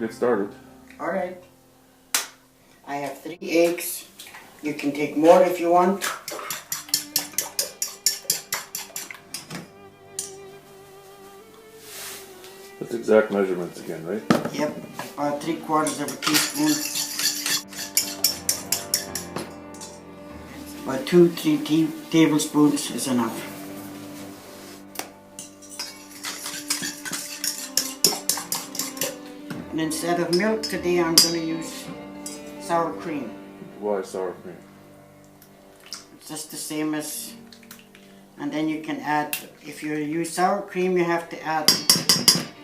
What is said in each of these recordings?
get started. Alright. I have 3 eggs. You can take more if you want. That's exact measurements again, right? Yep, about 3/4 of a teaspoon. About 2-3 tablespoons is enough. And instead of milk today, I'm going to use sour cream. Why sour cream? It's just the same as, and then you can add, if you use sour cream, you have to add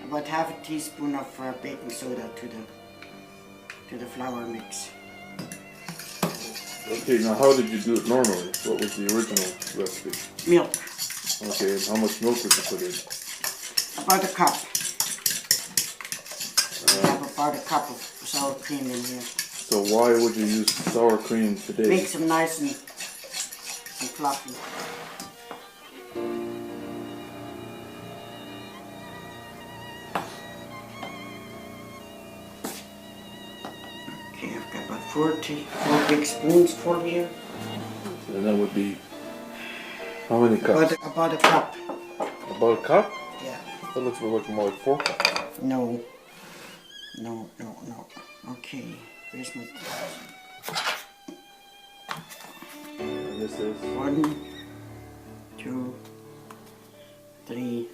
about 1/2 teaspoon of baking soda to the flour mix. Okay, now how did you do it normally? What was the original recipe? Milk. Okay, and how much milk would you put in? About a cup. I have about a cup of sour cream in here. So why would you use sour cream today? Makes them nice and fluffy. Okay, I've got about 4 big spoons for here. And that would be how many cups? About a cup. About a cup? Yeah. That looks more like 4 cups. No. No. Okay, where's my... And this is 1, 2, 3,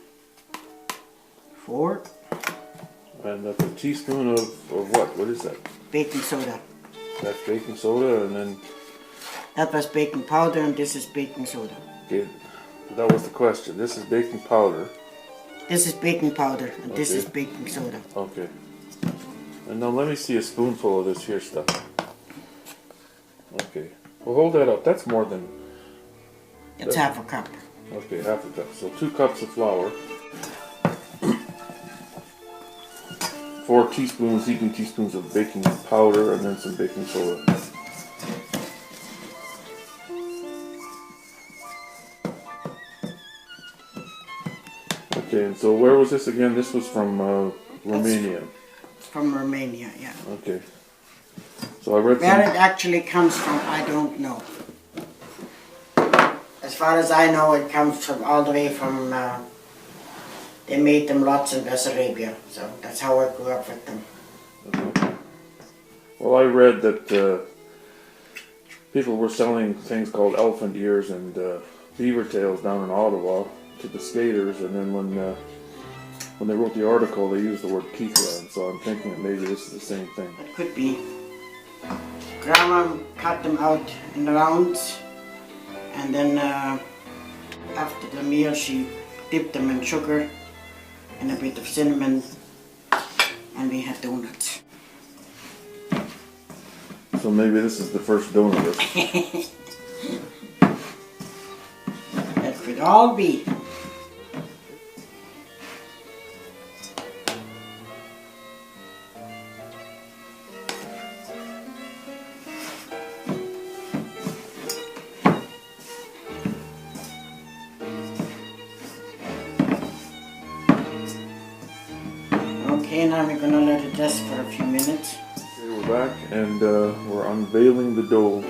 4. And that's a teaspoon of what? What is that? Baking soda. That's baking soda, and then... That was baking powder, and this is baking soda. Okay, that was the question. This is baking powder. This is baking powder, and this is baking soda. Okay. And now let me see a spoonful of this here stuff. Okay. Well, hold that up. That's more than... It's 1/2 cup. Okay, 1/2 cup. So 2 cups of flour. 4 teaspoons, heaping teaspoons of baking powder, and then some baking soda. Okay, and so where was this again? This was from Romania. From Romania, yeah. Okay. So I read Where it actually comes from, I don't know. As far as I know, it comes from all the way from, they made them lots in Arabia, so that's how I grew up with them. Okay. Well, I read that people were selling things called elephant ears and beaver tails down in Ottawa to the skaters, and then when they wrote the article, they used the word Kiechla, and so I'm thinking that maybe this is the same thing. It could be. Grandma cut them out in rounds, and then after the meal she dipped them in sugar and a bit of cinnamon, and we had donuts. So maybe this is the first donut recipe. That could all be. Okay, now we're gonna let it rest for a few minutes. Okay, we're back and we're unveiling the dough.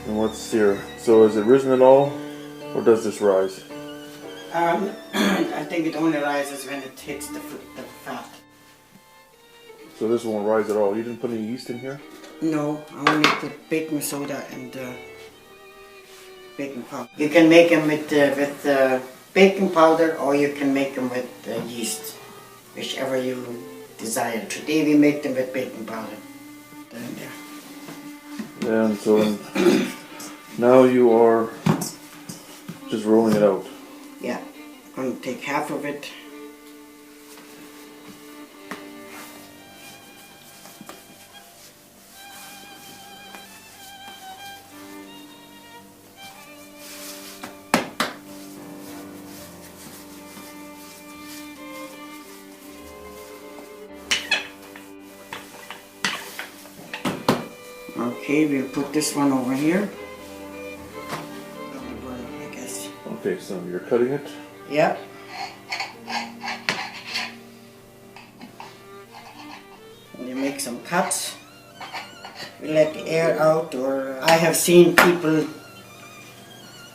And what's here? So is it risen at all, or does this rise? I think it only rises when it hits the fat. So this won't rise at all. You didn't put any yeast in here? No, I only put baking soda and baking powder. You can make them with baking powder, or you can make them with yeast, whichever you desire. Today we make them with baking powder. There. And so now you are just rolling it out. Yeah, I'm going to take half of it. Okay, we'll put this one over here. I guess. Okay, so you're cutting it? Yeah. And you make some cuts. You let the air out, or I have seen people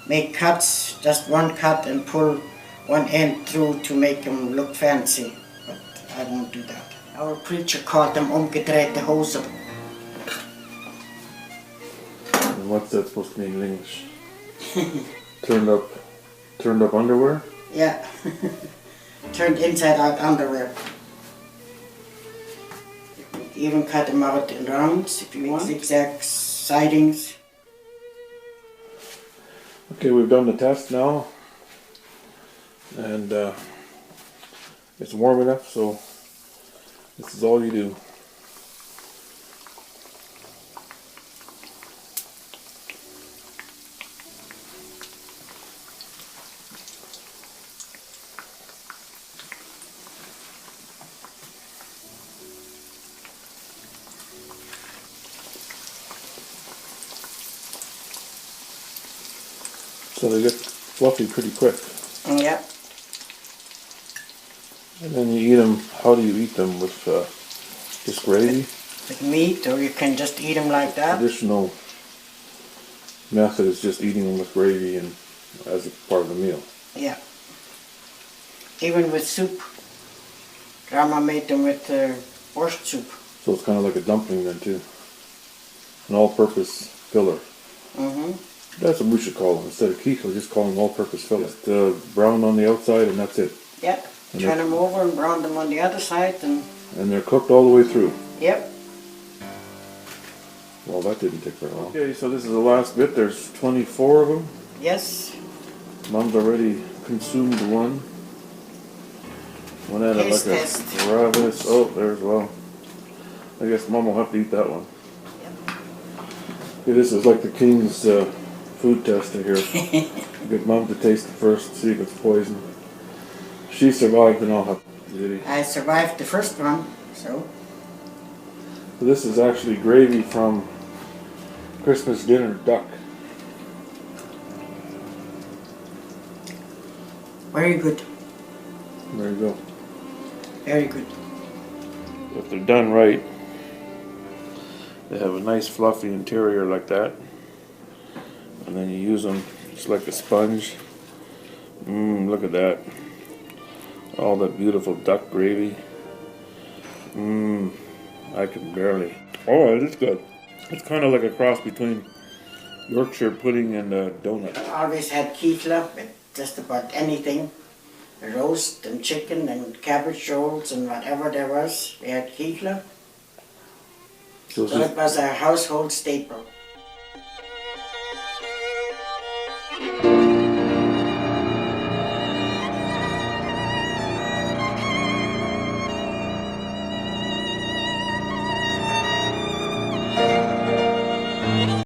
make cuts, just one cut, and pull one end through to make them look fancy. But I won't do that. Our preacher called them omgedrehte Hosen. And what's that supposed to mean in English? Turned up underwear? Yeah. Turned inside out underwear. You can even cut them out in rounds if you want. Zigzag sidings. Okay, we've done the test now. And it's warm enough, so this is all you do. So they get fluffy pretty quick. Yeah. And then you eat them. How do you eat them? With just gravy? With meat, or you can just eat them like that. Traditional method is just eating them with gravy and as a part of the meal. Yeah. Even with soup. Grandma made them with borscht soup. So it's kind of like a dumpling then too. An all-purpose filler. Mm-hmm. That's what we should call them. Instead of Kiechla, just call them all-purpose filler. Just brown on the outside and that's it. Yeah. Turn them over and brown them on the other side, and they're cooked all the way through. Yep. Well, that didn't take very long. Okay, so this is the last bit. There's 24 of them. Yes. Mom's already consumed one. One out of Taste like test. a ravenous. Oh, there's well. I guess Mom will have to eat that one. Yep. Okay, this is like the king's food tester here. Get Mom to taste it first, see if it's poison. She survived, and I'll have to. I survived the first one, so. This is actually gravy from Christmas dinner duck. Very good. There you go. Very good. If they're done right, they have a nice fluffy interior like that. And then you use them just like a sponge. Look at that. All that beautiful duck gravy. I can barely. Oh, it is good. It's kind of like a cross between Yorkshire pudding and a donut. I always had Kiechla with just about anything. Roast and chicken and cabbage rolls and whatever there was. We had Kiechla. So it was a household staple.